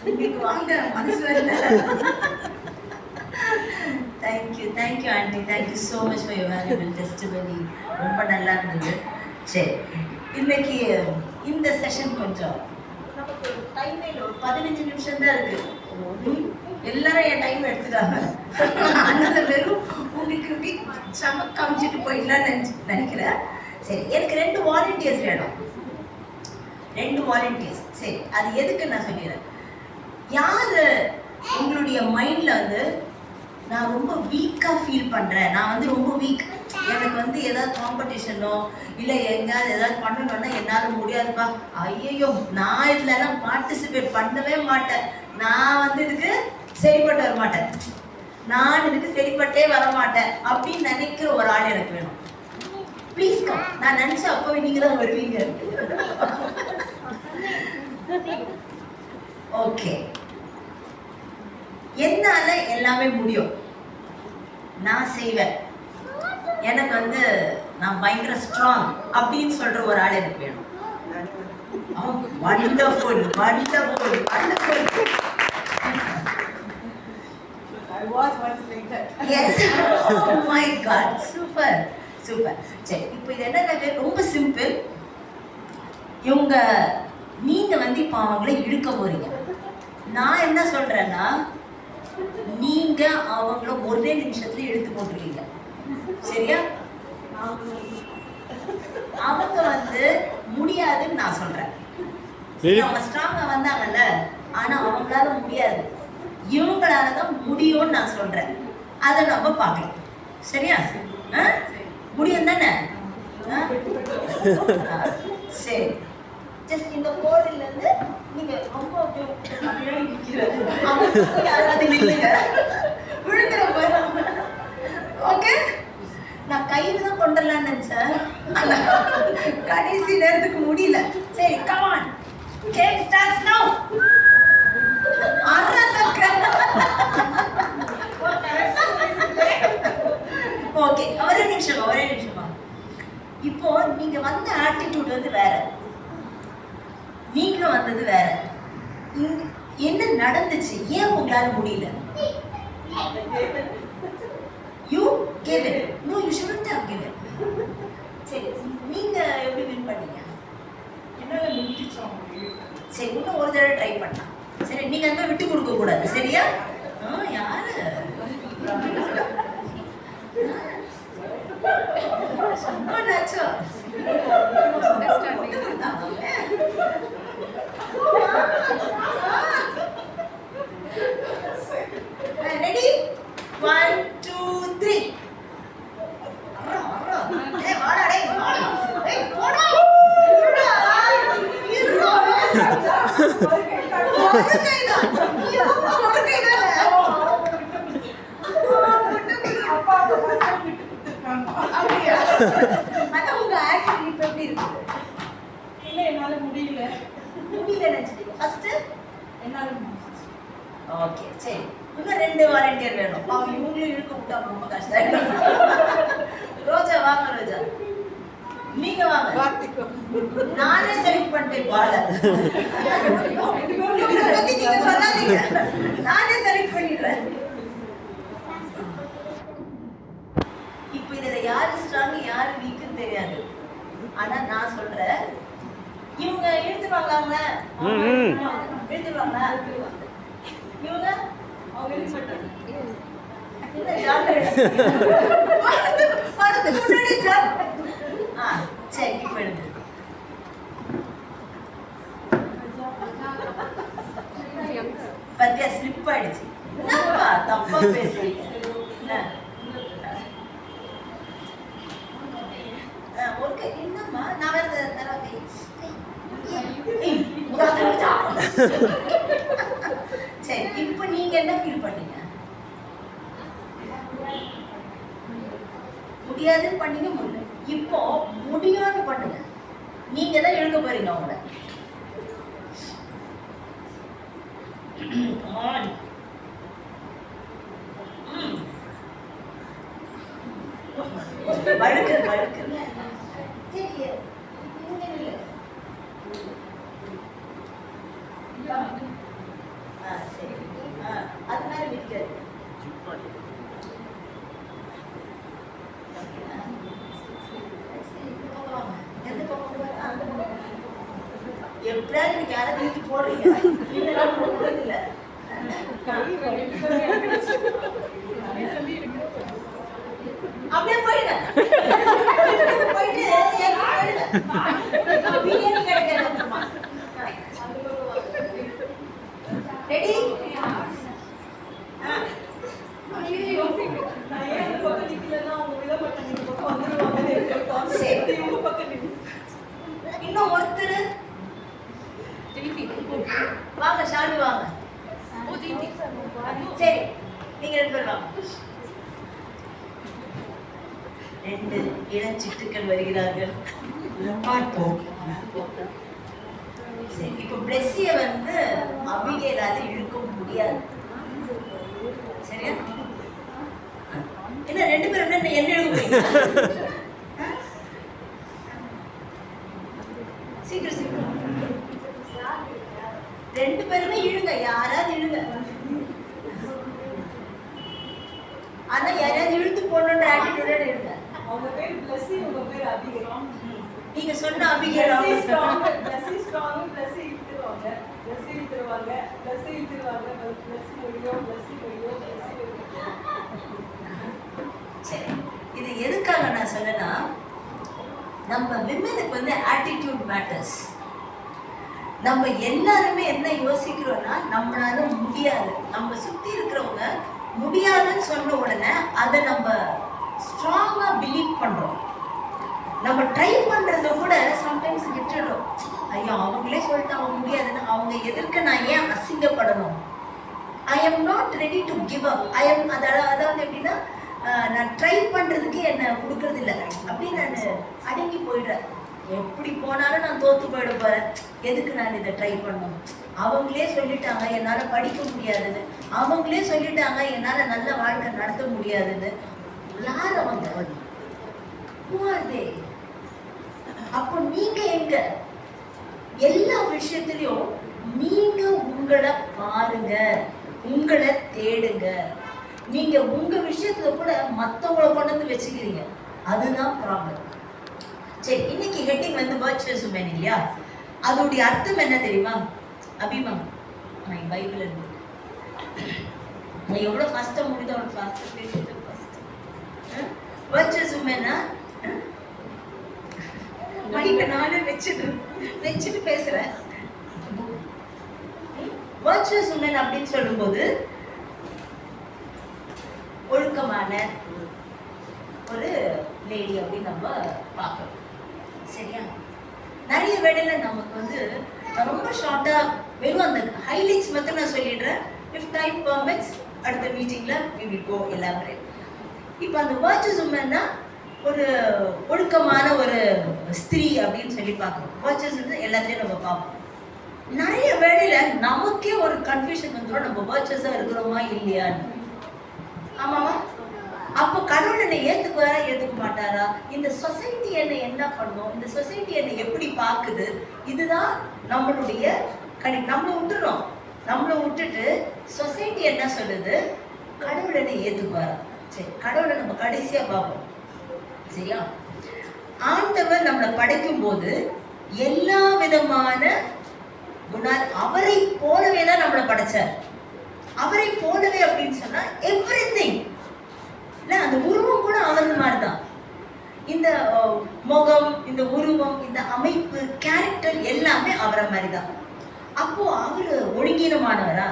உங்களுக்கு வாங்க மனசு வரல. Thank you aunty, thank you so much for your valuable testimony. ரொம்ப நல்லா இருந்தது. சரி, இன்னைக்கு இந்த செஷன் கொஞ்சம் நமக்கு டைமே இல்லை, ஒரு 15 நிமிஷம் தான் இருக்கு. எல்லாரும் என் டைம் எடுத்துட்டாங்க. அதனால வெறும் உங்களுக்கு செம காமிச்சிட்டு போயிடலாம்னு நினைக்கிறேன். சரி, எனக்கு 2 வாலண்டியர்ஸ் வேணும். 2 வாலண்டியர்ஸ். சரி, அது எதுக்கு நான் சொல்லிடுறேன். யார் உங்களுடைய மைண்ட்ல வந்து நான் ரொம்ப வீக்காக ஃபீல் பண்ணுறேன், நான் வந்து ரொம்ப வீக், எனக்கு வந்து ஏதாவது காம்படிஷனோ இல்லை எங்கேயாவது ஏதாவது பண்ணணும்னா என்னால் முடியாதுப்பா, ஐயோ நான் இதுலலாம் பார்ட்டிசிபேட் பண்ணவே மாட்டேன், நான் வந்து இதுக்கு சரிப்பட்டு வர மாட்டேன், நான் இதுக்கு சரிப்பட்டே வர மாட்டேன் அப்படின்னு நினைக்கிற ஒரு ஆள் எனக்கு வேணும். Please come. நான் நினச்ச அப்போவே நீங்கள் தான் வருவீங்க. ஓகே, என்னால எல்லாமே முடியும், நான் செய்வேன், எனக்கு வந்து நான் பயங்கர ஸ்ட்ராங் அப்படின்னு சொல்ற ஒரு ஆள் எனக்கு வேணும். Wonderful wonderful wonderful. I was once like that. Yes. Oh my God. Super. Super. சரி, இப்போ இது என்ன ரொம்ப சிம்பிள். இவங்க நீங்க வந்து இப்போ அவங்களை இழுக்க போறீங்க. நான் என்ன சொல்றேன்னா, நீங்க அவங்கள ஒரே நிமிஷத்துல இழுத்து போட்டுருக்கீங்க. சரியா? அவங்க வந்து முடியாதுன்னு நான் சொல்றேன். அவங்க ஸ்ட்ராங்கா வந்தாங்கல்ல, ஆனா அவங்களால முடியாது, இவங்களாலதான் முடியும்னு நான் சொல்றேன். அதை நம்ம பார்க்கலாம். சரியா? முடியும் தானே? சரி, ஜஸ்ட் இந்த கோடில இருந்து நீங்க ரொம்ப யாராவது நில்லுங்க, விழுந்துற போயிடும். ஓகே, நான் கையில தான் கொண்டுடலான்னு நினைச்சேன், கடைசி நேரத்துக்கு முடியல. சரி, கம் ஆன், கேம் ஸ்டார்ட்ஸ் நவ. ஓகே, ஒரே நிமிஷமா. இப்போ நீங்க வந்த ஆட்டிடியூட் வந்து வேற, நீங்க வந்தது வேற. என்ன நடந்துச்சு? ஏன் உங்களால முடியல? You gave it. No, you shouldn't have given. சரி, நீங்க எப்படி வின் பண்ணீங்க? என்னால முடிஞ்சிச்சோம். சரி, இன்னும் ஒரு தடவை ட்ரை பண்ணலாம். சரி, நீங்க அந்த விட்டு கொடுக்க கூடாது. சரியா? யாரு சம்மானாச்சோ ரெடி? 1 2 3. என்னால முடியல நினைச்சிட்டீங்க ஃபர்ஸ்ட். என்னால ஓகே, சரி, இன்னும் 2 வாலண்டியர் வேணும். அவங்க இவங்களும் இழுக்க விட்டா ரொம்ப கஷ்டம். ரோஜா வாங்க, ரோஜா நீங்க வாங்க. நானே செலக்ட் பண்ணிட்டேன் பால. நீங்க சொல்லாதீங்க, நானே செலக்ட் பண்ணிடுறேன். இப்போ இதுல யாரு ஸ்ட்ராங் யாரு வீக்குன்னு தெரியாது, ஆனா நான் சொல்றேன், இவங்க இழுத்துவாங்க, இழுத்துவாங்க, இவங்க அவங்க இழுக்க மாட்டாங்க. சரி, இப்ப எடுத்து பத்தியா ஸ்லிப் ஆயிடுச்சு. தப்பா பேசுறீங்க. ஓகே, என்னம்மா நான் வேற தரவே. சரி, இப்போ நீங்க என்ன ஃபீல் பண்ணீங்க? முடியாதுன்னு பண்ணீங்க, முடியல. இப்போ முடியும்னு பண்ணுங்க, நீங்க தான் இழுக்க போறீங்க அவங்கள. வழுக்கு சரி, சரி. அது மேலே விற்காது. எப்படியாவது எனக்கு யாரை தூக்கி போடுறீங்க இதெல்லாம் போடுறது இல்லை. அப்படியே போயிடுங்க போயிட்டு பிரியாணி கிடைக்காது. ரெடி? இன்னும் ஒருத்தர் வாங்க, ஷாலு வாங்க. சரி, நீங்க 2 பேர் வாங்க. 2 இளஞ்சிட்டுக்கள் வருகிறார்கள். சரி, இப்போ பிளெஸ்ஸிய வந்து அபிகேலால இழுக்க முடியாது. சரியா? என்ன 2 பேரும் என்ன இழுக்குறீங்க? சீக்கிரம் சீக்கிரம் 2 பேருமே இழுங்க, யாராவது இழுங்க. ஆனா யாராவது இழுத்து போடணுன்ற ஆட்டிடியூடோட இழுங்க. அவங்க பேர் பிளஸி, உங்க பேர் அபிகேல். நீங்க சொன்ன அபிகேல் பிளஸி ஸ்ட்ராங், பிளஸி இழுத்துருவாங்க, பிளஸி இழுத்துருவாங்க, பிளஸி இழுத்துருவாங்க, பிளஸி ஒளியோ, பிளஸி ஒளியோ, பிளஸி ஒளியோ. சரி, இது எதுக்காக நான் சொன்னேன்னா, நம்ம விமனுக்கு வந்து ஆட்டிடியூட் மேட்டர்ஸ். நம்ம எல்லாருமே என்ன யோசிக்கிறோம்னா, நம்மளால முடியாது. நம்ம சுத்தி இருக்கிறவங்க முடியாதுன்னு சொன்ன உடனே அதை நம்ம ஸ்ட்ராங்கா பிலீவ் பண்றோம். நம்ம ட்ரை பண்றத கூட சம்டைம்ஸ் விட்டுடுறோம். ஐயோ, அவங்களே சொல்லிட்டு அவங்க முடியாதுன்னு, அவங்க எதிர்க்க நான் ஏன் அசிங்கப்படணும்? I am not ready to give up. அதாவது எப்படின்னா, நான் ட்ரை பண்றதுக்கு என்ன கொடுக்கறது இல்லை அப்படின்னு நான் அடங்கி போயிடுறேன். எப்படி போனாலும் நான் தோத்து போயிட போறேன், எதுக்கு நான் இதை ட்ரை பண்ணணும்? அவங்களே சொல்லிட்டாங்க என்னால படிக்க முடியாதுன்னு, அவங்களே சொல்லிட்டாங்க என்னால நல்ல வாழ்க்கை நடத்த முடியாதுன்னு. யார் அவங்க? அப்போ நீங்க எங்க? எல்லா விஷயத்திலையும் நீங்க உங்களை பாருங்க, உங்களை தேடுங்க. நீங்க உங்க விஷயத்துல கூட மத்தவங்களை கொண்டு வந்து வச்சுக்கிறீங்க, அதுதான் ப்ராப்ளம். சரி, இன்னைக்கு ஹெட்டிங் வந்து வர்ச்சுவஸ் உமன் இல்லையா? அதோடைய அர்த்தம் என்ன தெரியுமா? அபிமா, நான் பைபிள் இருந்து நான் எவ்வளோ ஃபாஸ்ட்டாக முடியுது அவனுக்கு ஃபாஸ்ட்டாக பேசிட்டு ஃபஸ்ட்டு வர்ச்சுவஸ் உமன்னா மடிப்பை நானே வச்சுட்டு பேசுகிறேன். வர்ச்சுவஸ் உமன் அப்படின்னு சொல்லும்போது ஒழுக்கமான ஒரு லேடி அப்படின்னு நம்ம பார்க்கணும். சரியா? நிறைய வேளையில நமக்கு வந்து ரொம்ப ஷார்ட்டா வெறும் அந்த ஹைலைட்ஸ் மட்டும் நான் சொல்லிடுறேன். இஃப் டைம் பெர்மிட்ஸ் அடுத்த மீட்டிங்ல we will go elaborate. இப்போ அந்த வர்ச்சுவஸ் உமன்னா ஒரு ஒழுக்கமான ஒரு ஸ்திரீ அப்படின்னு சொல்லி பார்க்கணும். வர்ச்சுவஸ் வந்து எல்லாத்தையும் நம்ம பார்ப்போம். நிறைய வேளையில நமக்கே ஒரு கன்ஃபியூஷன் வந்துடும், நம்ம வர்ச்சுவஸா இருக்கிறோமா இல்லையான்னு. ஆமாவா? அப்போ கடவுள் என்னை ஏத்துக்குவாரா ஏத்துக்க மாட்டாரா? இந்த சொசைட்டி என்னை என்ன பண்ணும்? இந்த சொசைட்டி என்னை எப்படி பார்க்குது? இதுதான் நம்மளுடைய நம்மளை விட்டுட்டு சொசைட்டி என்ன சொல்லுது? கடவுள் என்னை ஏத்துக்குவாரா? சரி, கடவுளை நம்ம கடைசியா பார்ப்போம். சரியா? ஆண்டவர் நம்மளை படைக்கும் போது எல்லா விதமான அவரை போலவே தான் நம்மளை படைச்சார். அவரை போலவே அப்படின்னு சொன்னா எவ்ரிதிங் இல்ல, அந்த உருவம் கூட அவரது மாதிரிதான். இந்த முகம், இந்த உருவம், இந்த அமைப்பு, கேரக்டர் எல்லாமே அவரை மாதிரிதான். அப்போ அவரு ஒழுங்கீனமானவரா?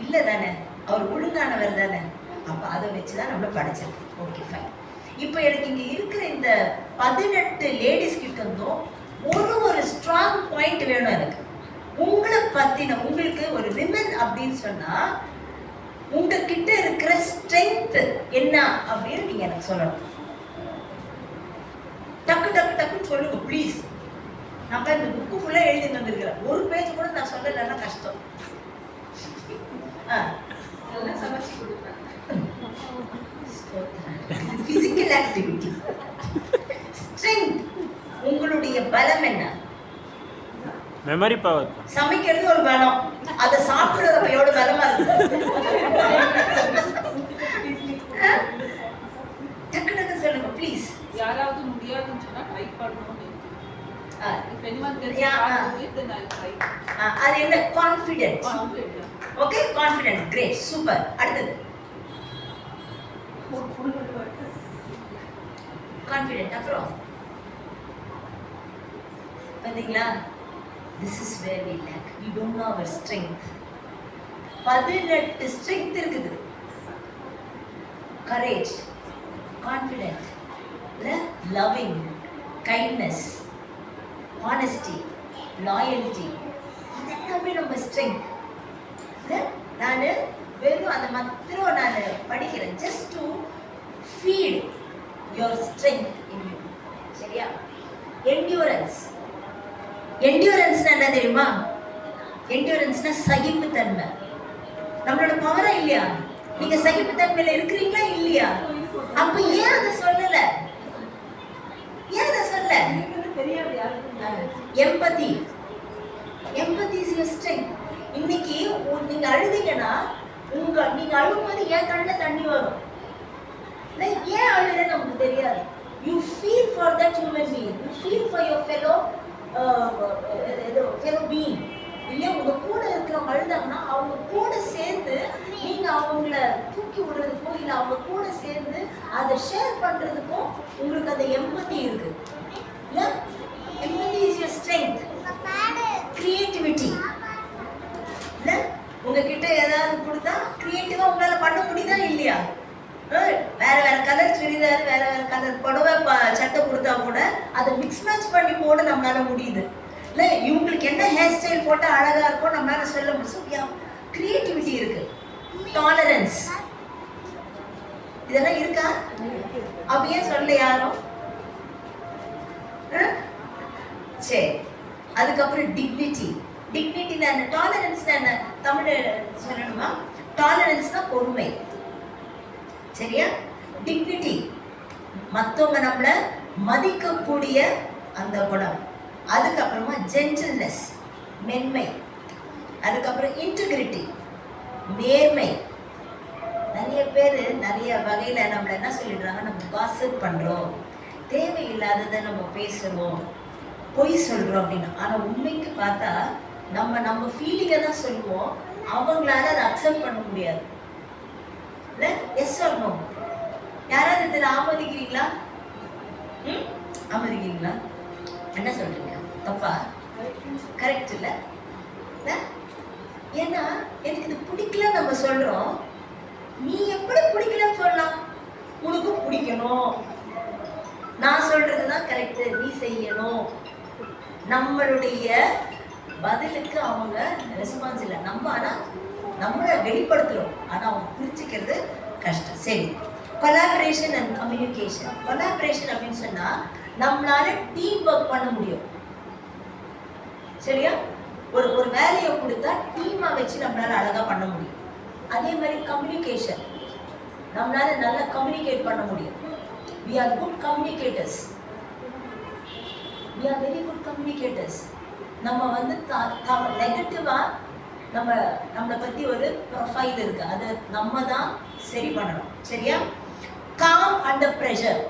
இல்ல தானே, அவர் ஒழுங்கானவர் தானே. அப்ப அதை வச்சுதான் நம்மள படைச்சார். Okay, fine. இப்போ எனக்கு இங்க இருக்கிற இந்த 18 லேடிஸ் கிட்ட இருந்தும் ஒரு ஸ்ட்ராங் பாயிண்ட் வேணும் எனக்கு. உங்களை பத்தின, உங்களுக்கு ஒரு விமன் அப்படின்னு சொன்னா உங்ககிட்ட இருக்கிற ஸ்ட்ரென்த் என்ன அப்படின்னு நீங்க எனக்கு சொல்லணும். டக்கு டக்கு டக்குன்னு சொல்லுங்க ப்ளீஸ். நான் இந்த புக்கு ஃபுல்லா எழுதி வந்திருக்கிறேன், ஒரு பேஜ் கூட நான் சொல்லலைன்னா கஷ்டம். சமைச்சு கொடுப்பேன். Physical activity, strength. உங்களுடைய பலம் என்ன? Memory power. சமைக்கிறது ஒரு பலம். அதை சாப்பிடுறத எவ்வளவு பலமா இருக்கு. டக்கு டக்கு சொல்லுங்க ப்ளீஸ். யாராவது முடியாதுன்னு சொன்னா ட்ரை பண்ணணும். If anyone gets Yeah. hard to it, then I'll try. அது என்ன? Confident. Confident. Okay, confident. Great, super. அடுத்தது கான்ஃபிடென்ட். அப்புறம் பாத்தீங்களா, this is where we lack. We don't know our strength. 18 strength இருக்குது. Courage, confident, loving, kindness, honesty, loyalty, இதெல்லாமே நம்ம strength. நான் வெறும் அந்த மாத்திரம் நான் படிக்கிறேன், just to feed your strength in you. சரியா? என்டியூரன்ஸ். என்டியூரன்ஸ்னா என்ன தெரியுமா? என்டியூரன்ஸ்னா சகிப்புத்தன்மை. நம்மளோட பவரா இல்லையா? நீங்க சகிப்புத்தன்மையில இருக்கிறீங்களா இல்லையா? அப்ப ஏன் அதை சொல்லல? ஏன் அதை சொல்ல? தெரியாது யாருக்கு. Empathy. Empathy is your strength. இன்னைக்கு நீங்க அழுதீங்கன்னா நீங்க அழும்போது ஏன் கண்ணுல தண்ணி வரும்? ஏன் அழுதுன்னு நமக்கு தெரியாது. You feel for that human being. You feel for your fellow being. இல்லையா? உங்க கூட இருக்கிறவங்க அழுதாங்கன்னா அவங்க கூட சேர்ந்து நீங்க அவங்கள தூக்கி விடுறதுக்கோ இல்லை அவங்க கூட சேர்ந்து அதை ஷேர் பண்றதுக்கும் உங்களுக்கு அந்த எம்பதி இருக்கு. இல்ல? Empathy is your strength. Creativity. இல்ல? உங்ககிட்ட ஏதாவது கொடுத்தா கிரியேட்டிவா உங்களால பண்ண முடியுதா இல்லையா? வேற வேற கலர் சுடிதார், வேற வேற கலர் புடவை சட்டை கொடுத்தா கூட அதை மிக்ஸ் மேட்ச் பண்ணி போட நம்மளால முடியுது. இல்ல? இவங்களுக்கு என்ன ஹேர் ஸ்டைல் போட்டா அழகா இருக்கும் நம்மளால சொல்ல முடியும். கிரியேட்டிவிட்டி இருக்கு. டாலரன்ஸ், இதெல்லாம் இருக்கா? அப்ப ஏன் சொல்ல யாரும்? சரி. அதுக்கப்புறம் டிக்னிட்டி. டிக்னிட்டினா என்ன? டாலரன்ஸ்னா என்ன? தமிழ் சொல்லணுமா? டாலரன்ஸ்னா பொறுமை. சரியா? டிக்னிட்டி மற்றவங்க நம்மளை மதிக்கக்கூடிய அந்த குணம். அதுக்கப்புறமா ஜென்டில்னஸ், மென்மை. அதுக்கப்புறம் இன்டெகிரிட்டி, நேர்மை. நிறைய பேர் நிறைய வகையில நம்மள என்ன சொல்லிடுறாங்க? நம்ம காசிப் பண்றோம், தேவையில்லாததை நம்ம பேசுறோம், பொய் சொல்றோம் அப்படின்னு. ஆனா உண்மைக்கு பார்த்தா நம்ம ஃபீலிங்கை தான் சொல்லுவோம், அவங்களால அதை அக்செப்ட் பண்ண முடியாது. இல்ல? Yes or no? யாராவது இதில் ஆமோதிக்கிறீங்களா? ஆமோதிக்கிறீங்களா? என்ன சொல்றீங்க? தப்பா? கரெக்ட் இல்ல? ஏன்னா எனக்கு இது பிடிக்கல நம்ம சொல்றோம். நீ எப்படி பிடிக்கலன்னு சொல்லலாம்? உனக்கு பிடிக்கணும், நான் சொல்றதுதான் கரெக்ட், நீ செய்யணும். நம்மளுடைய பதிலுக்கு அவங்க ரெஸ்பான்ஸ் இல்லை. நம்ம ஆனா நம்மளை வெளிப்படுத்துறோம், ஆனா அவங்க புரிஞ்சுக்கிறது கஷ்டம். சரி, கொலாபரேஷன் அண்ட் கம்யூனிகேஷன். கொலாபரேஷன் அப்படின்னு சொன்னா நம்மளால டீம் ஒர்க் பண்ண முடியும். சரியா? ஒரு வேலையை கொடுத்தா டீமா வச்சு நம்மளால அழகா பண்ண முடியும். அதே மாதிரி கம்யூனிகேஷன், நம்மளால நல்லா கம்யூனிகேட் பண்ண முடியும். We are good communicators. We are very good communicators. நம்ம வந்து நெகட்டிவா நம்மளை பத்தி ஒரு ப்ரொஃபைல் இருக்கு, அதை நம்ம தான் சரி பண்ணணும். சரியா? Com under pressure.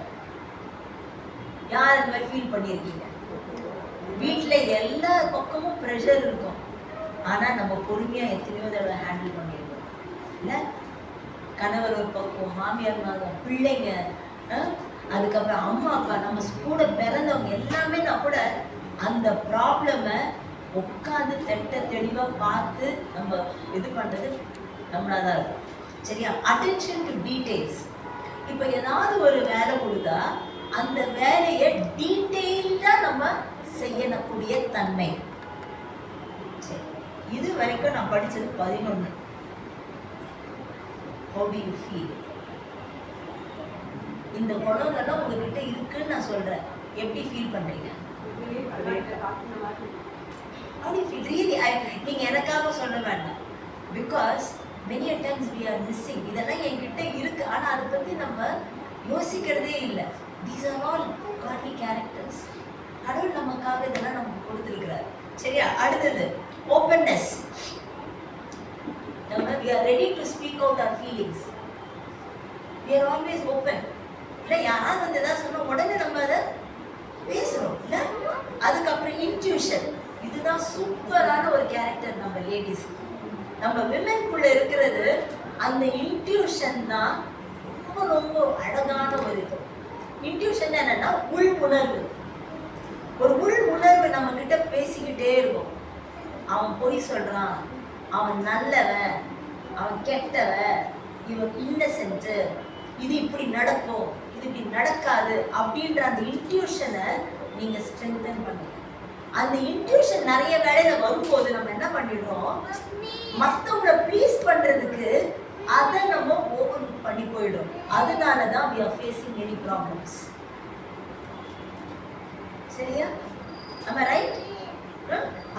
யார் அந்த மாதிரி ஃபீல் பண்ணியிருக்கீங்க? வீட்டில் எல்லா பக்கமும் ப்ரெஷர் இருக்கும், ஆனால் நம்ம பொறுமையாக எத்தனையோ தடவை ஹேண்டில் பண்ணியிருக்கோம். இல்லை? கணவர் ஒரு பக்கம், மாமியார் மகன், பிள்ளைங்க, அதுக்கப்புறம் அம்மா அப்பா, நம்ம கூட பிறந்தவங்க எல்லாமே நான் கூட அந்த ப்ராப்ளமை உட்காந்து தெளிவாக பார்த்து நம்ம இது பண்ணுறது நம்மளாக தான் இருக்கும். சரியா? Attention to details. இப்போ ஏதாவது ஒரு வேலை கொடுத்தா அந்த வேலையை டீட்டெயில்டாக நம்ம செய்யக்கூடிய தன்மை. சரி, இது வரைக்கும் நான் படித்தது 11. How do you feel? இந்த குணங்கள்லாம் உங்ககிட்ட இருக்குன்னு நான் சொல்றேன். எப்படி ஃபீல் பண்றீங்க? How do you feel? Really, நீங்க எனக்காக சொல்ல வேண்டாம். Because many a times we are missing. இதெல்லாம் என்கிட்ட இருக்கு, ஆனா அதை பத்தி நம்ம யோசிக்கிறதே இல்லை. These are all godly characters. கடவுள் நமக்காக இதெல்லாம் நமக்கு கொடுத்துருக்கிறார். சரியா? அடுத்தது openness. Speak out our feelings. we are always open. இல்லை யாராவது வந்து ஏதாவது சொன்ன உடனே நம்ம அதை பேசுறோம் இல்லை. அதுக்கப்புறம் இன்ட்யூஷன், இதுதான் சூப்பரான ஒரு கேரக்டர் நம்ம லேடிஸ். நம்ம விமென்குள்ள இருக்கிறது அந்த இன்ட்யூஷன் தான் ரொம்ப ரொம்ப அழகான ஒரு இது. இன்ட்யூஷன் என்னன்னா உள் உணர்வு. ஒரு உள் உணர்வு நம்ம கிட்ட பேசிக்கிட்டே இருக்கும். அவன் பொய் சொல்றான், அவன் நல்லவன், அவன் கெட்டவன், இவன் இன்னசென்ட், இது இப்படி நடக்கும், இது இப்படி நடக்காது அப்படின்ற அந்த இன்ட்யூஷனை நீங்க ஸ்ட்ரென்தன் பண்ணுங்க. அந்த இன்ட்யூஷன் நிறைய வேலையில வரும்போது நம்ம என்ன பண்ணிடுறோம், மற்றவங்களை ப்ளீஸ் பண்றதுக்கு அதை நம்ம ஓவர் பண்ணி போயிடும். அதனால தான் we are facing many problems. சரியா? am I right?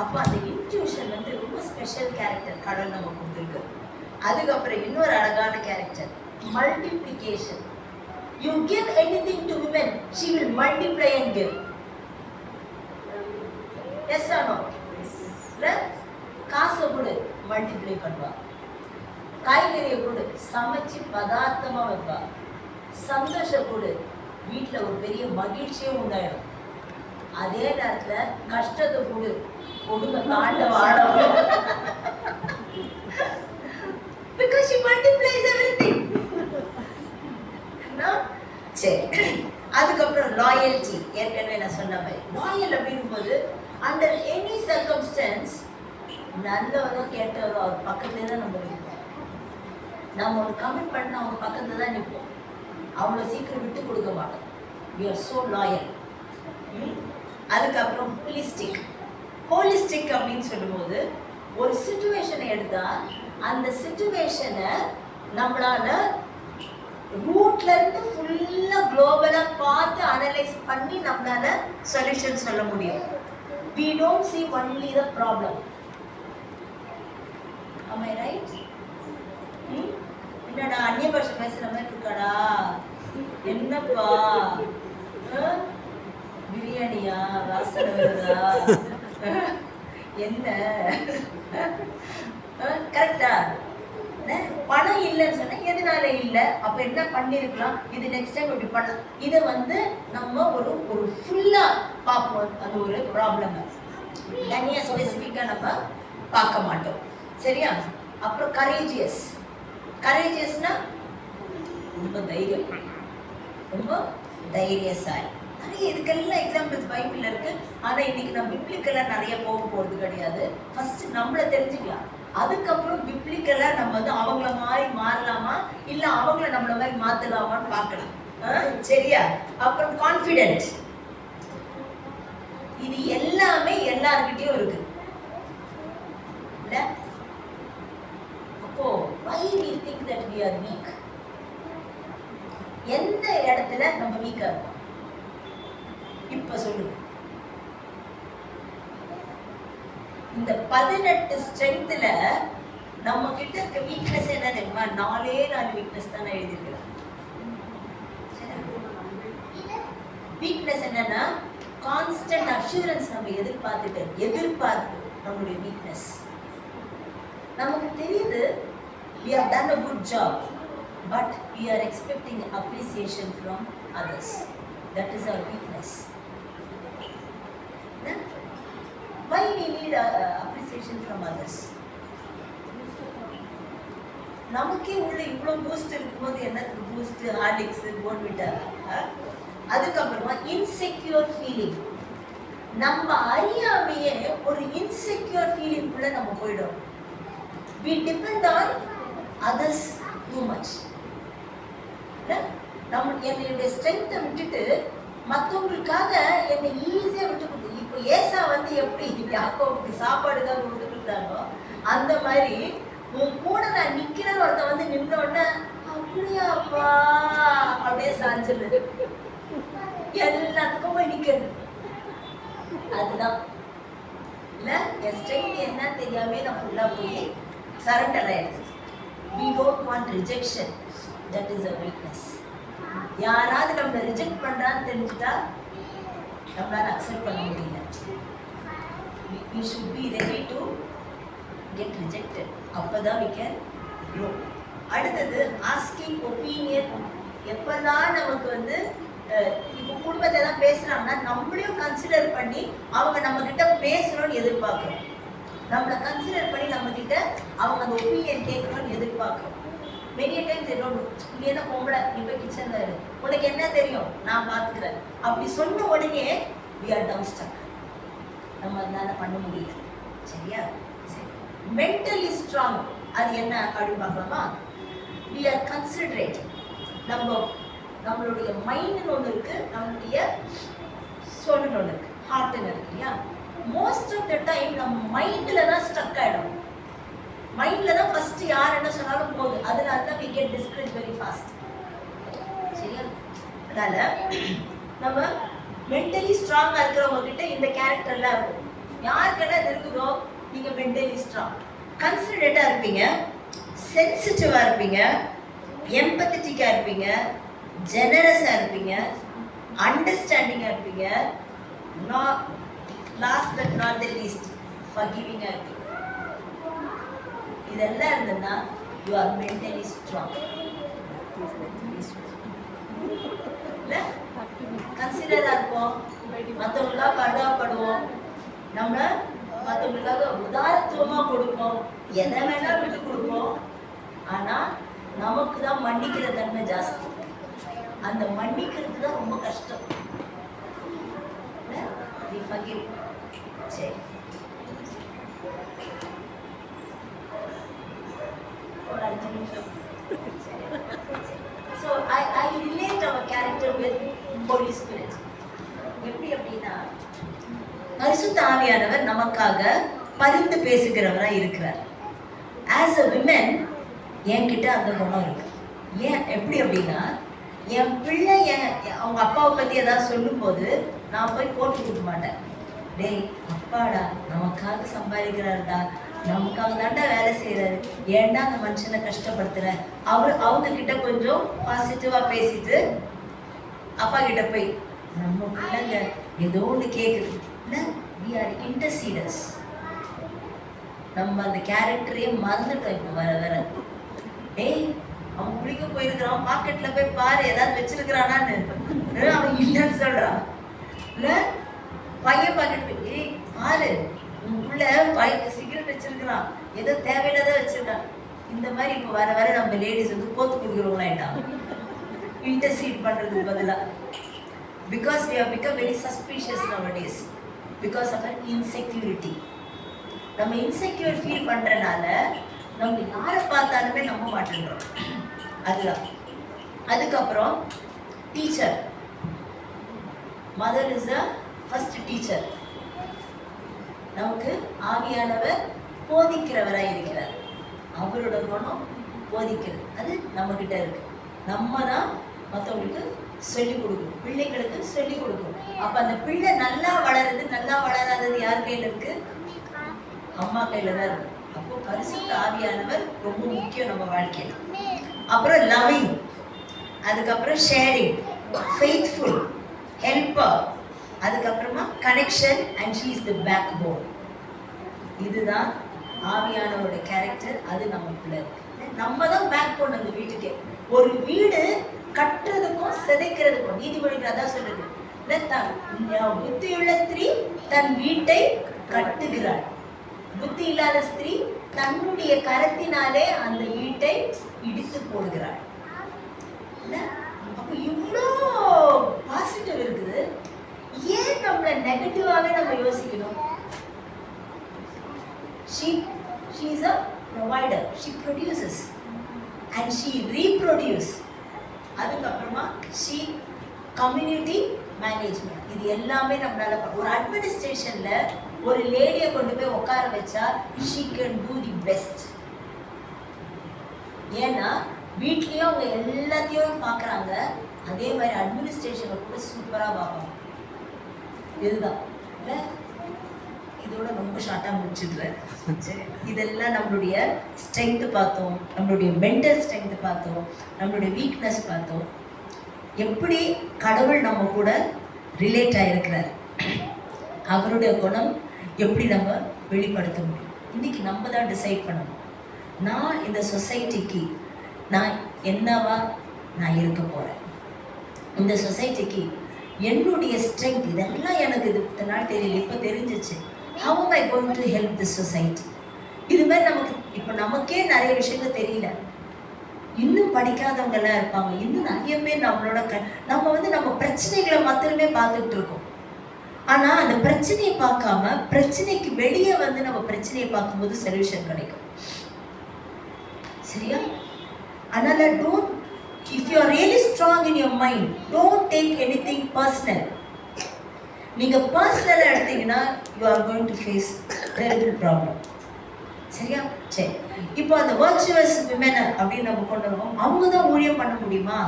அப்ப அந்த இன்ட்யூஷன் வந்து ரொம்ப ஸ்பெஷல் கேரக்டர் கடவுள் நம்ம கொடுத்துருக்கு. அதுக்கப்புறம் இன்னொரு அழகான character multiplication. you give anything to women, she will multiply and give. yes or no? காசை கொடு, மல்டிப்ளை பண்ணுவா. காய்கறியை கொடு, சமைச்சு பதார்த்தமா வைப்பா. சந்தோஷம் கொடு, வீட்டில் ஒரு பெரிய மகிழ்ச்சியும் உண்டாயிடும். அதே நேரத்துல கஷ்டத்தை கொடு, கொடுமை தாண்ட வாடும். because she multiplies everything. சரி, அதுக்கப்புறம் லாயல்ட்டி. ஏற்கனவே நான் சொன்ன மாதிரி லாயல் அப்படிங்கும்போது அண்டர் எனி சர்க்கம்ஸ்டன்ஸ் நல்லவரோ கெட்டவரோ அவர் பக்கத்துலேயே தான் நம்ம நிற்போம். நம்ம ஒரு கமிட் பண்ண அவங்க பக்கத்துல தான் நிற்போம். அவ்வளோ சீக்கிரம் விட்டு கொடுக்க மாட்டோம். we are so loyal. அதுக்கப்புறம் ஹோலிஸ்டிக் அப்படின்னு சொல்லும்போது ஒரு சிச்சுவேஷனை எடுத்தா அந்த சிச்சுவேஷனை நம்மளால ரூட்ல இருந்து ஃபுல்லா குளோபலா பார்த்து அனலைஸ் பண்ணி நம்மளால சொல்யூஷன் சொல்ல முடியும். we don't see only the problem. am I right? என்னடா அந்நிய பாஷை பேசுற மாதிரி இருக்காடா, என்னப்பா பிரியாணியா வாசனை வருதா, என்ன கரெக்டா? பணம் இல்லைன்னு சொன்னா எதனால இல்லை, அப்ப என்ன பண்ணிருக்கலாம், இது நெக்ஸ்ட் டைம் இப்படி பண்ண, இதை வந்து நம்ம ஒரு ஒரு ஃபுல்லா பார்ப்போம். அது ஒரு ப்ராப்ளம் தனியா ஸ்பெசிஃபிக்கா நம்ம பார்க்க மாட்டோம். சரியா? அப்புறம் கரேஜியஸ்னா ரொம்ப தைரியம், ரொம்ப தைரியசாலி. நிறைய இதுக்கெல்லாம் எக்ஸாம்பிள்ஸ் பைபிள்ல இருக்கு. ஆனா இன்னைக்கு நம்ம பிப்ளிக்கெல்லாம் நிறைய போக போறது கிடையாது. ஃபர்ஸ்ட் நம்மள தெரிஞ்சுக்கலாம், அதுக்கப்புறம் பிப்ளிக்கெல்லாம் நம்ம வந்து அவங்கள மாதிரி மாறலாமா இல்ல அவங்கள நம்மள மாதிரி மாத்தலாமான்னு பார்க்கலாம். சரியா? அப்புறம் கான்ஃபிடென்ட், இது எல்லாமே எல்லார்கிட்டயும் இருக்கு இல்ல? அப்போ why we think that we are weak? எந்த இடத்துல நம்ம வீக்கா இருக்கோம் இப்ப சொல்லுங்க. இந்த 18 ஸ்ட்ரெங்த்ல நம்ம கிட்ட இருக்க வீக்னஸ் என்ன தெரியுமா? 4 வீக்னஸ் தான் எழுதிருக்கிறேன். வீக்னஸ் என்னன்னா கான்ஸ்டன்ட் அஷூரன்ஸ் நம்ம எதிர்பார்ப்பு நம்மளுடைய வீக்னஸ். நமக்கு தெரியுது we have done a good job but we are expecting appreciation from others. That is our weakness. Why we need appreciation from others? நமக்கே உள்ள இவ்வளோ பூஸ்ட் இருக்கும்போது என்ன பூஸ்ட், ஹார்லிக்ஸ், போன்விட்டா. அதுக்கப்புறமா இன்செக்யூர் ஃபீலிங். நம்ம அறியாமையே ஒரு இன்செக்யூர் ஃபீலிங்குள்ள நம்ம போயிடும். we depend on others too much. நம்ம என்னுடைய ஸ்ட்ரென்த்தை விட்டுட்டு மற்றவங்களுக்காக என்னை ஈஸியா விட்டு கொடுத்து. இப்போ ஏசா வந்து எப்படி யாக்கோபுக்கு சாப்பாடுக்காக விட்டு கொடுத்தாரோ அந்த மாதிரி உன் கூட நான் நிக்கிறேன்னு ஒருத்த வந்து நின்ற உடனே அப்படியாப்பா அப்படியே சாஞ்சிரு, எல்லாத்துக்கும் போய் நிக்கிறது. அதுதான் இல்ல என் ஸ்ட்ரென்த் என்ன தெரியாம நான் ஃபுல்லா போய் சரண்டர் ஆயிடுது. we don't want rejection. that is a weakness. யாராவது நம்மளை ரிஜெக்ட் பண்றான்னு தெரிஞ்சுட்டா நம்மளால அக்செப்ட் பண்ண முடியல. we should be ready to get rejected. அப்பதான் we can grow. அடுத்தது ஆஸ்கிங் ஒப்பீனியன். எப்பெல்லாம் நமக்கு வந்து இப்போ குடும்பத்தை தான் பேசுறாங்கன்னா நம்மளையும் கன்சிடர் பண்ணி அவங்க நம்ம கிட்ட பேசணும்னு எதிர்பார்க்கிறோம். நம்மளை கன்சிடர் பண்ணி நம்ம கிட்ட அவங்க அந்த ஒப்பீனியன் கேட்கணும்னு எதிர்பார்க்கிறோம். மெனி டைம்ஸ் நீ என்ன பொம்பளை, நீ போய் கிச்சன்ல இரு, உனக்கு என்ன தெரியும், நான் பார்த்துக்கிறேன் அப்படி சொன்ன உடனே we are dumbstruck. நம்ம அதனால பண்ண முடியல. சரியா? சரி. மென்டலி ஸ்ட்ராங் அது என்ன அப்படின்னு பார்க்கலாமா? we are considerate. நம்மளுடைய மைண்ட்னு ஒன்று இருக்கு, நம்மளுடைய சோல்னு ஒன்று இருக்கு, ஹார்ட்னு இருக்கு இல்லையா? மோஸ்ட் ஆஃப் த டைம் நம்ம மைண்ட்ல தான் ஸ்ட்ரக் ஆயிடும். மைண்ட்ல தான் ஃபர்ஸ்ட் யார் என்ன சொன்னாலும் போகுது. அதனால தான் we get discouraged very fast. சரியா? அதனால நம்ம மென்டலி ஸ்ட்ராங்கா இருக்கிறவங்க கிட்ட இந்த கேரக்டர்லாம் இருக்கும். யாருக்கெல்லாம் இது இருக்குதோ நீங்க மென்டலி ஸ்ட்ராங், கன்சிடரேட்டா இருப்பீங்க, சென்சிட்டிவா இருப்பீங்க, எம்பத்தட்டிக்கா இருப்பீங்க, ஜெனரஸா இருப்பீங்க, அண்டர்ஸ்டாண்டிங்கா இருப்பீங்க, last but not the least ஃபர்கிவிங்கா இருப்பீங்க. இதெல்லாம் இருந்ததுன்னா யூ ஆர் மென்டலி ஸ்ட்ராங். கன்சிடரா இருப்போம், மற்றவங்களுக்காக பரிதாபப்படுவோம், நம்ம மற்றவங்களுக்காக உதாரணத்துவமா கொடுப்போம், எதை வேணா விட்டு கொடுப்போம். ஆனா நமக்கு தான் மன்னிக்கிற தன்மை ஜாஸ்தி. அந்த மன்னிக்கிறது தான் ரொம்ப கஷ்டம். சரி, ஒரு 5 நிமிஷம். So I relate our character with Holy Spirit. எப்படி அப்படின்னா பரிசுத்த ஆவியானவர் நமக்காக பரிந்து பேசுகிறவரா இருக்கிறார். As a woman என்கிட்ட அந்த குணம் இருக்கு. ஏன் எப்படி அப்படின்னா என் பிள்ளை அவங்க அப்பாவை பத்தி ஏதாவது சொல்லும் போது நான் போய் போட்டு கொடுக்க மாட்டேன். டேய் அப்பாடா நமக்காக சம்பாதிக்கிறாருடா, நமக்காக தாண்டா வேலை செய்யறாரு, ஏன்டா அந்த மனுஷனை கஷ்டப்படுத்துற, அவங்க கிட்ட கொஞ்சம் பாசிட்டிவா பேசிட்டு அப்பா கிட்ட போய் நம்ம பிள்ளைங்க ஏதோ ஒன்று கேட்குது இல்லை, we are interceders. நம்ம அந்த கேரக்டரையே மறந்துட்டோம் இப்போ வர வர. டேய் அவன் குளிக்க போயிருக்கிறான், பாக்கெட்ல போய் பாரு ஏதாவது வச்சிருக்கிறானான்னு, அவன் இல்லைன்னு சொல்றான். இல்லை பையன் பாக்கெட் போய் பாரு உங்களுக்குள்ள சிகரெட் வச்சிருக்கிறான், ஏதோ தேவையில்லாத வச்சிருக்கான். இந்த மாதிரி இப்போ வர வர நம்ம லேடிஸ் வந்து போத்து கொடுக்குறவங்களாயிட்டான் இன்டர்சீட் பண்றதுக்கு பதிலாக. Because we have become very suspicious nowadays because of our insecurity. நம்ம இன்செக்யூர் ஃபீல் பண்றனால நம்ம யாரை பார்த்தாலுமே நம்ப மாட்டேன்றோம். அதுதான். அதுக்கப்புறம் teacher, mother is a first teacher. நமக்கு ஆவியானவர் போதிக்கிறவராக இருக்கிறார். அவரோட குணம் போதிக்கிறது, அது நம்ம கிட்ட இருக்கு. நம்ம தான் மற்றவங்களுக்கு சொல்லிக் கொடுக்கணும், பிள்ளைகளுக்கு சொல்லிக் கொடுக்கணும். அப்ப அந்த பிள்ளை நல்லா வளருது நல்லா வளராதது யார் கையில இருக்கு? அம்மா கையில தான் இருக்கு. அப்போ பரிசுத்த ஆவியானவர் ரொம்ப முக்கியம் நம்ம வாழ்க்கையில. அப்புறம் லவ்விங், அதுக்கப்புறம் ஷேரிங், ஃபெய்த்ஃபுல், ஹெல்ப்பர், அதுக்கப்புறமா connection, and she is the backbone. இதுதான் ஆவியானவரோட கேரக்டர். அது நமக்குள்ள இருக்கு. நம்ம தான் பேக் போன் அந்த வீட்டுக்கே. ஒரு வீடு கட்டுறதுக்கும் சிதைக்கிறதுக்கும் நீதிமொழிகள் அதான் சொல்லுது, புத்தியுள்ள ஸ்திரீ தன் வீட்டை கட்டுகிறாள், புத்தி இல்லாத ஸ்திரீ தன்னுடைய கரத்தினாலே அந்த வீட்டை இடித்து போடுகிறாள். அப்ப இவ்வளோ பாசிட்டிவ் இருக்குது, ஏன் நம்மள நெகட்டிவாவே நம்ம யோசிக்கணும்? She is a provider, she produces and she reproduce. அதுக்கப்புறமா she community management. இது எல்லாமே நம்மளால ஒரு அட்மினிஸ்ட்ரேஷன்ல ஒரு லேடியை கொண்டு போய் உட்கார வச்சா she can do the best. ஏன்னா வீட்லயும் அவங்க எல்லாத்தையும் பார்க்குறாங்க, அதே மாதிரி அட்மினிஸ்ட்ரேஷனை கூட சூப்பராக பார்ப்பாங்க. இதுதான் இல்லை, இதோட ரொம்ப ஷார்ட்டாக முடிச்சிடுறேன். இதெல்லாம் நம்மளுடைய ஸ்ட்ரென்த்து பார்த்தோம், நம்மளுடைய மென்டல் ஸ்ட்ரென்த்து பார்த்தோம், நம்மளுடைய வீக்னஸ் பார்த்தோம், எப்படி கடவுள் நம்ம கூட ரிலேட் ஆகிருக்கிறார், அவருடைய குணம் எப்படி நம்ம வெளிப்படுத்த முடியும். இன்றைக்கி நம்ம தான் டிசைட் பண்ணணும். நான் இந்த சொசைட்டிக்கு நான் என்னவா நான் இருக்க போகிறேன். இந்த சொசைட்டிக்கு என்னுடைய ஸ்ட்ரென்த் இதெல்லாம் எனக்கு இது நாள் தெரியல, இப்போ தெரிஞ்சிச்சு. How am I going to help this society? இது மாதிரி நமக்கு இப்போ நமக்கே நிறைய விஷயங்கள் தெரியல. இன்னும் படிக்காதவங்கெல்லாம் இருப்பாங்க, இன்னும் நிறைய பேர் நம்மளோட நம்ம நம்ம பிரச்சனைகளை மாத்திரமே பார்த்துட்டு இருக்கோம். ஆனால் அந்த பிரச்சனையை பார்க்காம பிரச்சனைக்கு வெளியே நம்ம பிரச்சனையை பார்க்கும்போது சொல்யூஷன் கிடைக்கும். சரியா? அதனால don't, if you are really strong in your mind, don't take anything personal. நீங்க பர்சனலா எடுத்தீங்கன்னா you are going to face terrible problem. சரியா? சரி, இப்போ அந்த virtuous women அப்படின்னு நம்ம கொண்டு வரோம். அவங்க தான் ஊழியம் பண்ண முடியுமா?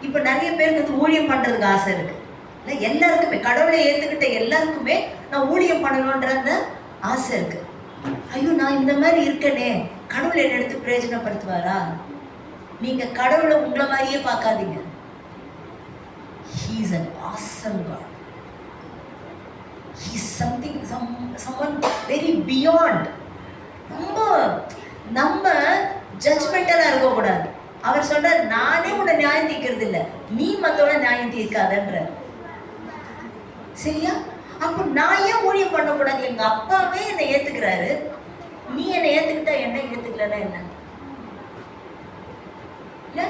இப்போ நிறைய பேருக்கு ஊழியம் பண்றதுக்கு ஆசை இருக்கு. இல்லை, எல்லாருக்குமே கடவுளை ஏற்றுக்கிட்ட எல்லாருக்குமே நான் ஊழியம் பண்ணணுன்ற அந்த ஆசை இருக்கு. ஐயோ, நான் இந்த மாதிரி இருக்கனே, கடவுளை என்ன எடுத்து பிரயோஜனப்படுத்துவாரா? நீங்க கடவுளை உங்களை மாதிரியே பார்க்காதீங்க. He is an awesome God. He is something, someone very beyond. நம்ம ஜட்ஜ்மெண்டலா இருக்கக்கூடாது. அவர் சொல்றார், நானே உன்னை நியாயம் தீர்க்கிறது இல்லை, நீ மத்தோட நியாயம் தீர்க்காதன்ற. சரியா? அப்ப நான் ஏன் ஊழியம் பண்ணக்கூடாது? எங்க அப்பாவே என்னை ஏத்துக்கிறாரு, நீ என்னை ஏத்துக்கிட்டா என்ன, ஏத்துக்கலன்னா என்ன? இல்ல,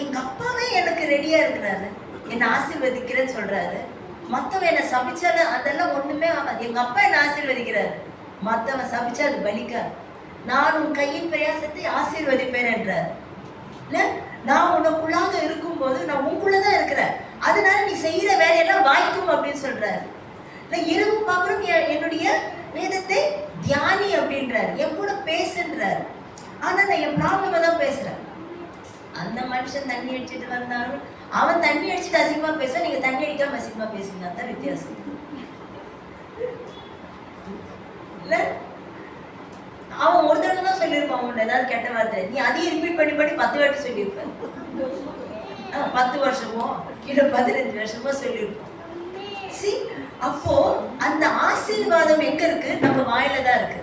எங்க அப்பாவே எனக்கு ரெடியா இருக்கிறாரு, என்னை ஆசீர்வதிக்கிறேன்னு சொல்றாரு. மத்தவன் என்ன சபிச்சாலும் அதெல்லாம் ஒண்ணுமே ஆகாது. எங்க அப்பா என்ன ஆசீர்வதிக்கிறாரு, மத்தவன் சபிச்சா அது பலிக்காது. நான் உன் கையின் பிரயாசத்தை ஆசீர்வதிப்பேன் என்றார். இல்ல, நான் உனக்குள்ளாக இருக்கும்போது நான் உனக்குள்ளதான் இருக்கிறேன், அதனால நீ செய்யற வேலையெல்லாம் வாய்க்கும் அப்படின்னு சொல்றாரு. இரவு பகலும் என்னுடைய வேதத்தை தியானி அப்படின்றாரு, என் கூட பேசுன்றாரு. ஆனா நான் என் ப்ராப்ளமா தான் பேசுறேன். அந்த மனுஷன் தண்ணி அடிச்சுட்டு வந்தாலும் அவன் தண்ணி அடிச்சுட்டு அசிங்கமா பேச, நீங்க தண்ணி அடிக்காம அசிங்கமா பேசுங்க, அதான் வித்தியாசம். இல்ல, அவன் ஒரு தடவை தான் சொல்லியிருப்பான் உன்னை ஏதாவது கெட்ட வார்த்தை, நீ அதையும் ரிப்பீட் பண்ணி 10 வாட்டி சொல்லியிருப்பேன். 10 வருஷமோ இல்ல 15 வருஷமோ சொல்லியிருப்போம். அப்போ அந்த ஆசீர்வாதம் எங்க இருக்கு? நம்ம வாயில தான் இருக்கு.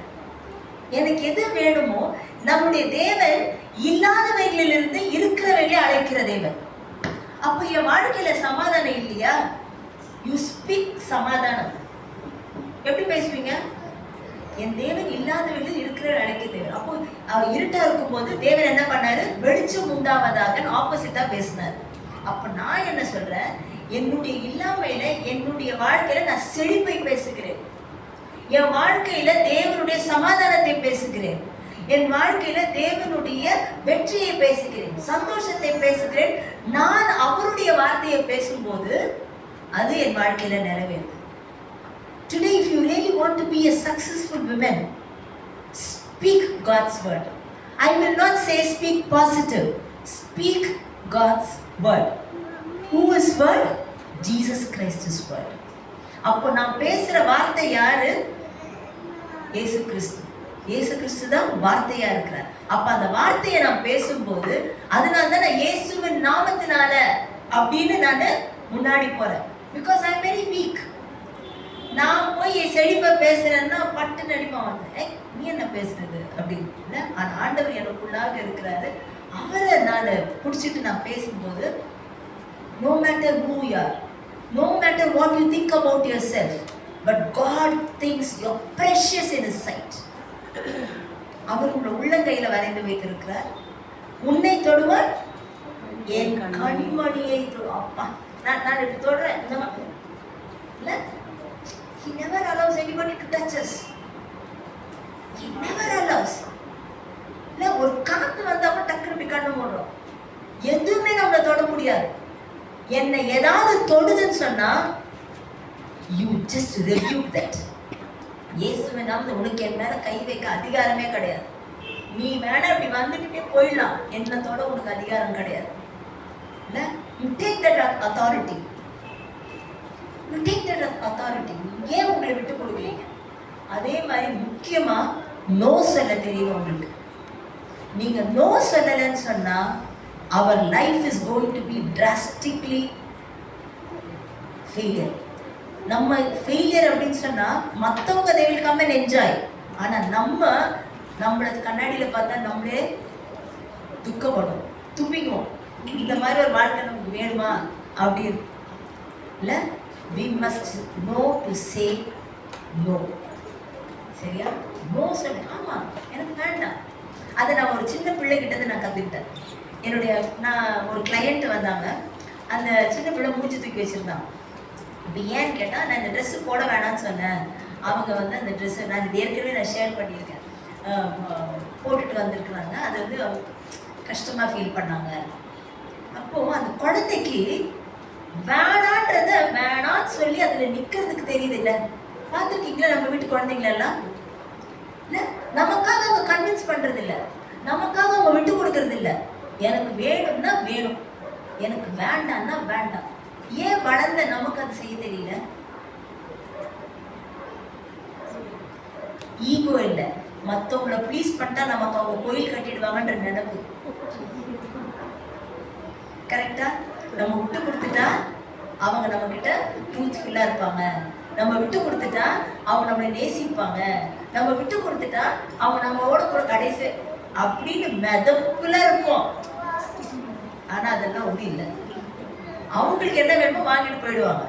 எனக்கு எது வேணுமோ, நம்முடைய தேவன் இல்லாதவைகளிலிருந்து இருக்கிறவைகளை அழைக்கிற தேவன். அப்போ என் வாழ்க்கையில சமாதானம் இல்லையா? யூ ஸ்பீக் சமாதானம். எப்படி பேசுவீங்க? என் தேவன் இல்லாதவர்கள் இருக்கிற அழைக்க தேவன். அப்போ இருட்டா இருக்கும் போது தேவன் என்ன பண்ணாரு? வெளிச்சம் உண்டாவதாக ஆப்போசிட்டா பேசினார். அப்ப நான் என்ன சொல்றேன்? என்னுடைய இல்லாமையில என்னுடைய வாழ்க்கையில நான் செழிப்பை பேசுகிறேன், என் வாழ்க்கையில தேவனுடைய சமாதானத்தை பேசுகிறேன், என் வாழ்க்கையில தேவனுடைய வெற்றியை பேசுகிறேன், சந்தோஷத்தை பேசுகிறேன். நான் அவருடைய வார்த்தையை பேசும்போது அது என் வாழ்க்கையில நிறைவேறுது. Today, if you really want to be a successful woman, speak God's word. I will not say speak positive. Speak God's word. Who is word? Jesus Christ is word. அப்போ நான் பேசுற வார்த்தை யாரு? இயேசு கிறிஸ்து. இயேசு கிறிஸ்து தான் வார்த்தையா இருக்கிறார். அப்ப அந்த வார்த்தையை நான் பேசும்போது அதனால தான் நான் இயேசுவின் நாமத்தினால அப்படின்னு நான் முன்னாடி போறேன். Because I am very weak. நான் போய் செழிப்பை பேசுறேன்னா பட்டு நடிப்பான் வந்து, நீ என்ன பேசுறது அப்படின்னு. ஆனா ஆண்டவர் எனக்குள்ளாக இருக்கிறாரு, அவரை நான் பிடிச்சிட்டு நான் பேசும்போது, no matter who you are, no matter what you think about yourself, but God thinks you're precious in His sight. அவர் உங்களை உள்ளங்கையில வரைந்து வைத்திருக்கிறார். உன்னை தொடுவார், என் கண்மணியை அப்பா நான் இப்படி தொடுறேன் இல்ல. He never allows anybody to touch us. He never allows. இல்ல, ஒரு காத்து வந்தாம டக்குனு கண்ணு மூடுறோம், எதுவுமே நம்மளை தொட முடியாது. என்னை ஏதாவது தொடுதுன்னு சொன்னா you just rebuke that. இயேசுவின் நாமத்தில் உனக்கு என் மேல கை வைக்க அதிகாரமே கிடையாது. நீ வேணா இப்படி வந்துக்கிட்டே போயிடலாம், என்ன தொட உனக்கு அதிகாரம் கிடையாது. இல்ல, you take that authority. You take that authority. ஏன் உங்களை விட்டு கொடுக்குறீங்க? அதே மாதிரி முக்கியமா நோ சொல்ல தெரியும் உங்களுக்கு. நீங்க நோ சொல்லலன்னு சொன்னா our life is going to be drastically failure. நம்ம ஃபெயிலியர் அப்படின்னு சொன்னா மற்றவங்க they will come and enjoy. ஆனா நம்மள கண்ணாடியில பார்த்தா நம்மளே துக்கப்படும். தும்பிக்குவோம். இந்த மாதிரி ஒரு வாழ்க்கை நமக்கு வேணுமா அப்படின்னு இல்லை. we must know to say no. சரியா? நோ சொல்ல. ஆமாம், எனக்கு வேண்டாம். அதை நான் ஒரு சின்ன பிள்ளைகிட்ட நான் கற்றுக்கிட்டேன். நான் ஒரு கிளையண்ட் வந்தாங்க. அந்த சின்ன பிள்ளை மூஞ்சி தூக்கி வச்சுருந்தாங்க. இப்போ ஏன்னு கேட்டால், நான் இந்த ட்ரெஸ்ஸு போட வேணான்னு சொன்னேன். அவங்க வந்து அந்த ட்ரெஸ்ஸை நான் ஏற்கனவே நான் ஷேர் பண்ணியிருக்கேன், போட்டுட்டு வந்திருக்கிறாங்க. அது வந்து கஷ்டமாக ஃபீல் பண்ணாங்க. அப்போது அந்த குழந்தைக்கு வேணான்றத வேணான்னு சொல்லி அதில் நிற்கிறதுக்கு தெரியுது இல்லை? பார்த்துருக்கீங்களா நம்ம வீட்டு குழந்தைங்களெல்லாம்? இல்லை, நமக்காக அவங்க கன்வின்ஸ் பண்ணுறது இல்லை, நமக்காக அவங்க விட்டு கொடுக்கறது இல்லை. எனக்கு வேணும்னா வேணும், எனக்கு வேண்டாம்னா வேண்டாம். ஏன் வளர்ந்த நமக்கு அது செய்ய தெரியல? ஈகோ இல்லை, மற்றவங்களை ப்ளீஸ் பண்ணிட்டா நமக்கு அவங்க கோயில் கட்டிடுவாங்கன்ற நினைப்பு. கரெக்டா? நம்ம விட்டு கொடுத்துட்டா அவங்க நம்ம கிட்ட ட்ரூத்ஃபுல்லா இருப்பாங்க. நம்ம விட்டு கொடுத்துட்டா அவங்க நம்மளை நேசிப்பாங்க. நம்ம விட்டு கொடுத்துட்டா அவங்க நம்மளோட கூட கடைசி அப்படின்னு மெதப்புல இருப்போம். ஆனா அதெல்லாம் ஒன்றும் இல்லை. அவங்களுக்கு என்ன வேணுமோ வாங்கிட்டு போயிடுவாங்க.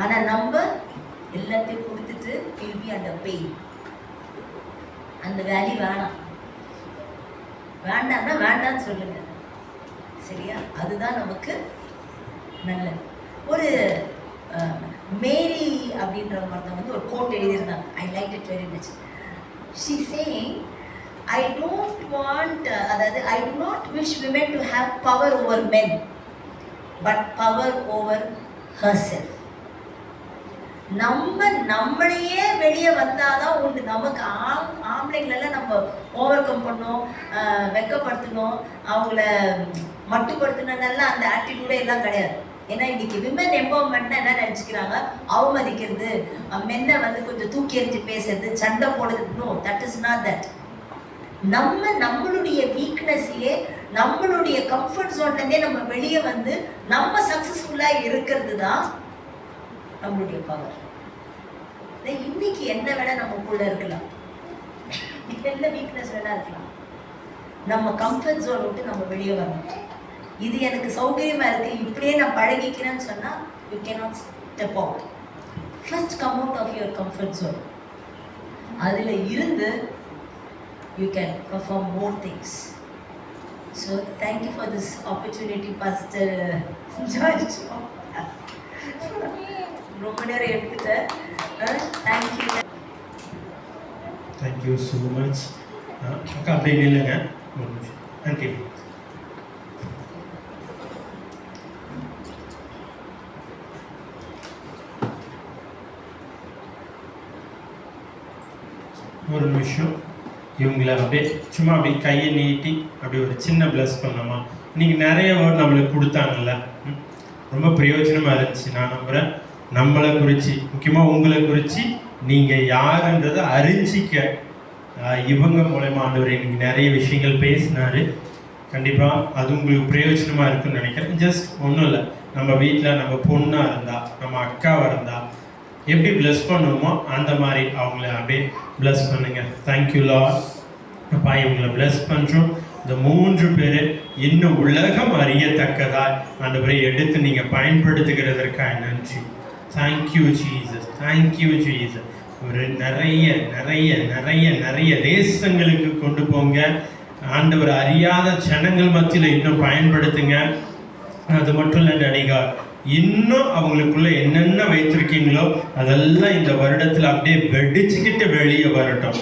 ஆனா நம்ம எல்லாத்தையும் கொடுத்துட்டு திரும்பி அந்த பெயின், அந்த வேல்யூ வேணாம். வேண்டாம்னா வேண்டான்னு சொல்லுங்க. சரியா? அதுதான் நமக்கு நல்லது. ஒரு மேரி அப்படின்ற ஒருத்தவங்க வந்து ஒரு கோட் எழுதியிருந்தாங்க. I like it very much. She saying, I don't want, அதாவது I do not wish women to have power over men, but power over herself. நம்மளையே வெளியே வந்தாதான் உண்டு. நமக்கு ஆம்பளைங்களெல்லாம் நம்ம ஓவர் கம் பண்ணோம், வெக்கப்படுத்தணும், அவங்கள மட்டுப்படுத்தணும்னெல்லாம் அந்த ஆட்டிடியூடே எல்லாம் கிடையாது. ஏன்னா இன்னைக்கு விமன் எம்பவர்மெண்ட்னா என்ன நினச்சிக்கிறாங்க? அவமதிக்கிறது, மென்னை வந்து கொஞ்சம் தூக்கி எறிஞ்சு பேசுறது, சண்டை போடுறது. No, that is not that. நம்மளுடைய வீக்னஸ்லயே, நம்மளுடைய கம்ஃபர்ட் ஜோன்லேருந்தே நம்ம வெளியே வந்து நம்ம சக்ஸஸ்ஃபுல்லாக இருக்கிறது தான் நம்மளுடைய பவர். இன்னைக்கு என்ன வேணா நமக்குள்ள இருக்கலாம், என்ன வீக்னஸ் வேணா இருக்கலாம். நம்ம கம்ஃபர்ட் ஜோன் விட்டு நம்ம வெளியே வரணும். இது எனக்கு சௌகரியமா இருக்கு, இப்படியே நான் பழகிக்கிறேன்னு சொன்னா you cannot step out. First come out of your comfort zone. அதுல இருந்து you can perform more things. So thank you for this opportunity, Pastor George. ரொம்ப நேரம் எடுத்துட்டேன். தேங்க்யூ. Thank you so much. அக்கா அப்படியே நில்லுங்க. தேங்க்யூ. ஒரு நிமிஷம் இவங்களை அப்படியே சும்மா அப்படியே கையை நீட்டி அப்படி ஒரு சின்ன ப்ளஸ் பண்ணோமா. இன்னைக்கு நிறைய வேர்ட் நம்மளுக்கு கொடுத்தாங்கல்ல, ரொம்ப பிரயோஜனமாக இருந்துச்சு. நான் நம்புகிறேன் நம்மளை குறித்து, முக்கியமாக உங்களை குறித்து நீங்கள் யாருன்றதை அறிஞ்சிக்க இவங்க மூலமா ஆண்டவர் இன்னைக்கு நிறைய விஷயங்கள் பேசினாரு. கண்டிப்பாக அது உங்களுக்கு பிரயோஜனமாக இருக்குன்னு நினைக்கிறேன். ஜஸ்ட் ஒன்றும் இல்லை, நம்ம வீட்டில் நம்ம பொண்ணாக இருந்தால், நம்ம அக்காவாக இருந்தால் எப்படி ப்ளஸ் பண்ணுவோமோ அந்த மாதிரி அவங்கள அப்படியே ப்ளஸ் பண்ணுங்க. Thank you Lord. அப்பா இவங்களை ப்ளஸ் பண்ணுறோம். இந்த 3 பேர் இன்னும் உலகம் அறியத்தக்கதாக ஆண்டவரை எடுத்து நீங்கள் பயன்படுத்துகிறதற்காக நன்றி. Thank you Jesus, thank you Jesus. ஒரு நிறைய நிறைய நிறைய நிறைய தேசங்களுக்கு கொண்டு போங்க ஆண்டவர். அறியாத ஜனங்கள் மத்தியில் இன்னும் பயன்படுத்துங்க. அது மட்டும் இல்லை நடிகா, இன்னும் அவங்களுக்குள்ள என்னென்ன வைத்திருக்கீங்களோ அதெல்லாம் இந்த வருடத்தில் அப்படியே வெடிச்சுக்கிட்டு வெளியே வரட்டும்.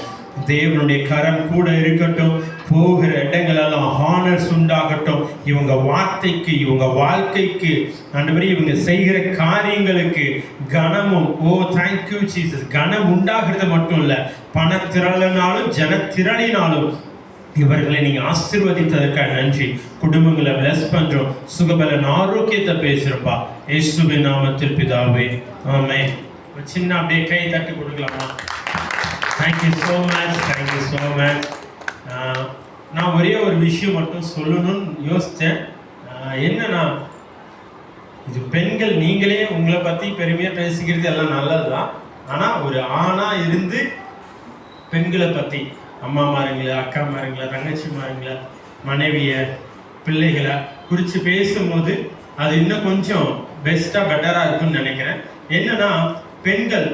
தேவனுடைய கரம் கூட இருக்கட்டும். போகிற இடங்களெல்லாம் ஹானர்ஸ் உண்டாகட்டும். இவங்க வார்த்தைக்கு, இவங்க வாழ்க்கைக்கு, ஆண்டவரே இவங்க செய்கிற காரியங்களுக்கு கனமும், ஓ தேங்க்யூ ஜீசஸ், கனம் உண்டாகிறது மட்டும் இல்லை, பணத்திரளினாலும் ஜனத்திரளினாலும் இவர்களை நீங்க ஆசீர்வதித்ததற்காக நன்றி. குடும்பங்களை பிளஸ் பண்றோம். சுகபலன் ஆரோக்கியத்தை பேசுறப்பா இயேசுவின் நாமத்தில் பிதாவே, ஆமென். ஒரு சின்ன அப்படியே கை தட்டி கொடுக்கலாமா? Thank you so much, thank you so much. நான் ஒரே ஒரு விஷயம் மட்டும் சொல்லணும்னு யோசித்தேன். என்னன்னா, இது பெண்கள் நீங்களே உங்களை பற்றி பெருமையாக பேசிக்கிறது எல்லாம் நல்லது தான். ஆனால் ஒரு ஆணாக இருந்து பெண்களை பற்றி, அம்மா மாருங்களா, அக்கா மாருங்களா, தங்கச்சி மாருங்களா, மனைவியை பிள்ளைகளை குறித்து பேசும்போது அது இன்னும் கொஞ்சம் பெஸ்ட்டாக பெட்டராக இருக்கும்னு நினைக்கிறேன். என்னன்னா, பெண்கள்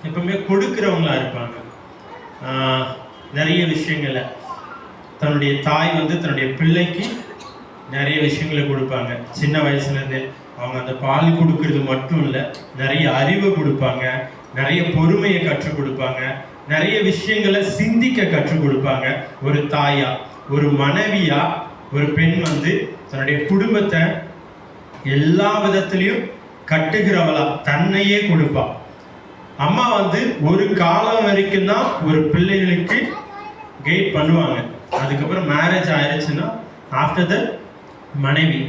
எப்பவுமே கொடுக்குறவங்களா இருப்பாங்க. நிறைய விஷயங்களை தன்னுடைய தாய் தன்னுடைய பிள்ளைக்கு நிறைய விஷயங்களை கொடுப்பாங்க. சின்ன வயசுலேருந்து அவங்க அந்த பால் கொடுக்கறது மட்டும் இல்லை, நிறைய அறிவை கொடுப்பாங்க, நிறைய பொறுமையை கற்றுக் கொடுப்பாங்க, நிறைய விஷயங்களை சிந்திக்க கற்றுக் கொடுப்பாங்க. ஒரு தாயா, ஒரு மனைவியா, ஒரு பெண் தன்னுடைய குடும்பத்தை எல்லா விதத்திலையும் கட்டுகிறவளா தன்னையே கொடுப்பா. அம்மா ஒரு காலம் வரைக்கும் தான் ஒரு பிள்ளைகளுக்கு கைட் பண்ணுவாங்க. அதுக்கப்புறம் மேரேஜ் ஆயிடுச்சுன்னா ஆஃப்டர் த மனைவி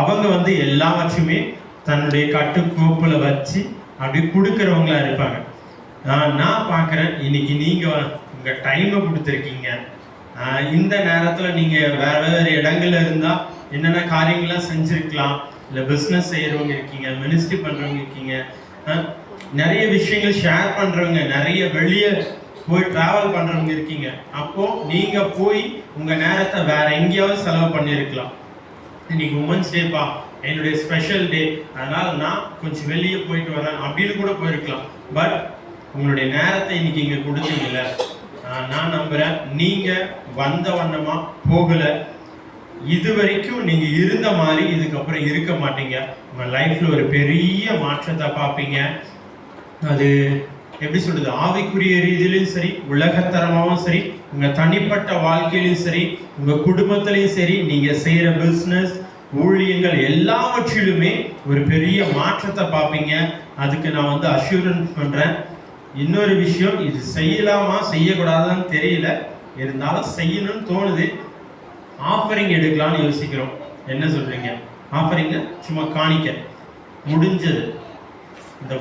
அவங்க எல்லாவற்றையுமே தன்னுடைய கட்டுக்கோப்புல வச்சு அப்படி கொடுக்குறவங்களா இருப்பாங்க. நான் பார்க்குறேன், இன்னைக்கு நீங்கள் உங்கள் டைமை கொடுத்துருக்கீங்க. இந்த நேரத்தில் நீங்கள் வேறு இடங்கள்ல இருந்தால் என்னென்ன காரியங்கள்லாம் செஞ்சுருக்கலாம். இல்லை பிஸ்னஸ் செய்கிறவங்க இருக்கீங்க, மினிஸ்ட்ரி பண்ணுறவங்க இருக்கீங்க, நிறைய விஷயங்கள் ஷேர் பண்ணுறவங்க, நிறைய வெளியே போய் ட்ராவல் பண்ணுறவங்க இருக்கீங்க. அப்போது நீங்கள் போய் உங்கள் நேரத்தை வேற எங்கேயாவது செலவு பண்ணியிருக்கலாம். இன்னைக்கு உமன்ஸ் டேப்பா, என்னுடைய ஸ்பெஷல் டே, அதனால் நான் கொஞ்சம் வெளியே போயிட்டு வரேன் அப்படின்னு கூட போயிருக்கலாம். பட் உங்களுடைய நேரத்தை இன்னைக்கு இங்கே கொடுத்தீங்கல்ல, நான் நம்புகிறேன் நீங்கள் வந்த வண்ணமாக போகலை. இது வரைக்கும் நீங்கள் இருந்த மாதிரி இதுக்கப்புறம் இருக்க மாட்டீங்க. உங்கள் லைஃப்பில் ஒரு பெரிய மாற்றத்தை பார்ப்பீங்க. அது எப்படி சொல்கிறது, ஆவிக்குரிய ரீதியிலும் சரி, உலகத்தரமாகவும் சரி, உங்கள் தனிப்பட்ட வாழ்க்கையிலும் சரி, உங்கள் குடும்பத்திலையும் சரி, நீங்கள் செய்கிற பிஸ்னஸ், ஊழியங்கள் எல்லாவற்றிலுமே ஒரு பெரிய மாற்றத்தை பார்ப்பீங்க. அதுக்கு நான் அஷூரன்ஸ் பண்ணுறேன். இன்னொரு விஷயம், இது செய்யலாமா செய்யக்கூடாதான்னு தெரியல, இருந்தாலும் செய்யணும்னு தோணுது. ஆஃபரிங் எடுக்கலாம்னு யோசிக்கிறோம். என்ன சொல்கிறீங்க? ஆஃபரிங்க சும்மா காணிக்க முடிஞ்சது. இந்த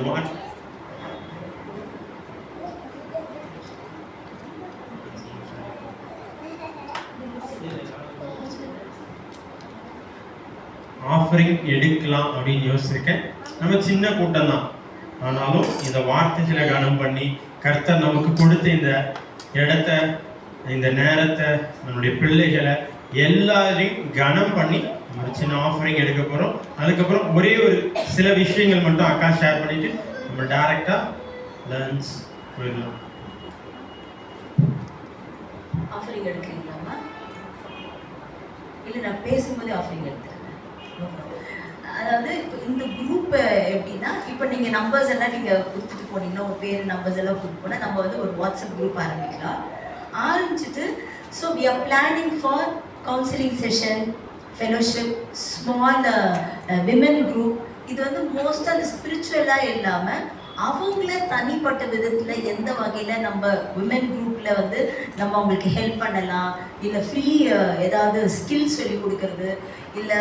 ஆஃபரிங் எடுக்கலாம் அப்படின்னு யோசிச்சிருக்கேன். நம்ம சின்ன கூட்டம் தான், ஆனாலும் இந்த வார்த்தைகளை கனம் பண்ணி கர்த்தர் நமக்கு கொடுத்த இந்த இடத்த, இந்த நேரத்தை, நம்மளுடைய பிள்ளைகளை எல்லாரையும் கனம் பண்ணி ஒரு சின்ன ஆஃபரிங் எடுக்க போகிறோம். அதுக்கப்புறம் ஒரே ஒரு சில விஷயங்கள் மட்டும் அக்கா ஷேர் பண்ணிட்டு நம்ம டைரக்டாக லஞ்ச் போயிடலாம். ஆஃபரிங் எடுக்கிறீங்களாமா? இல்லை, நான் பேசும்போதே ஆஃபரிங் எடுத்துருக்கேன். அதாவது இப்போ இந்த குரூப் எப்படின்னா, இப்போ நீங்கள் நம்பர்ஸ் எல்லாம் நீங்கள் கொடுத்துட்டு போனீங்கன்னா, உங்கள் பேர் நம்பர்ஸ் எல்லாம் கொடுத்து போனால் நம்ம ஒரு வாட்ஸ்அப் குரூப் ஆரம்பிக்கலாம். ஆரம்பிச்சுட்டு so we are planning for counselling session, fellowship, small women group. இது மோஸ்ட்டாக அந்த ஸ்பிரிச்சுவலாக இல்லாமல் அவங்கள தனிப்பட்ட விதத்தில் எந்த வகையில் நம்ம விமன் குரூப்பில் நம்ம அவங்களுக்கு ஹெல்ப் பண்ணலாம், இல்லை ஃப்ரீ ஏதாவது ஸ்கில் சொல்லி கொடுக்கறது, இல்லை